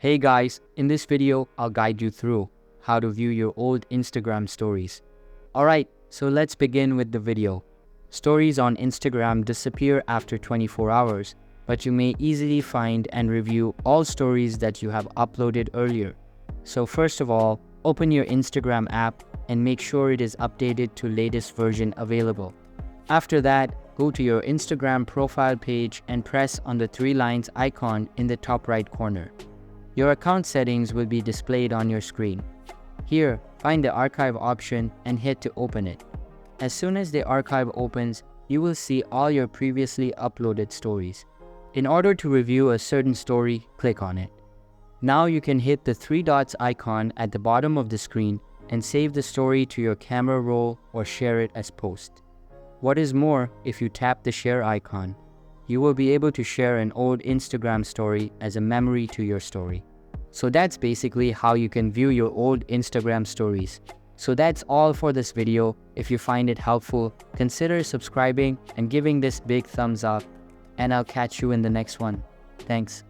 Hey guys, in this video, I'll guide you through how to view your old Instagram stories. Alright, so let's begin with the video. Stories on Instagram disappear after 24 hours, but you may easily find and review all stories that you have uploaded earlier. So first of all, open your Instagram app and make sure it is updated to latest version available. After that, go to your Instagram profile page and press on the three lines icon in the top right corner. Your account settings will be displayed on your screen. Here, find the archive option and hit to open it. As soon as the archive opens, you will see all your previously uploaded stories. In order to review a certain story, click on it. Now you can hit the three dots icon at the bottom of the screen and save the story to your camera roll or share it as post. What is more, if you tap the share icon, you will be able to share an old Instagram story as a memory to your story. So that's basically how you can view your old Instagram stories. So that's all for this video. If you find it helpful, consider subscribing and giving this big thumbs up, and I'll catch you in the next one. Thanks.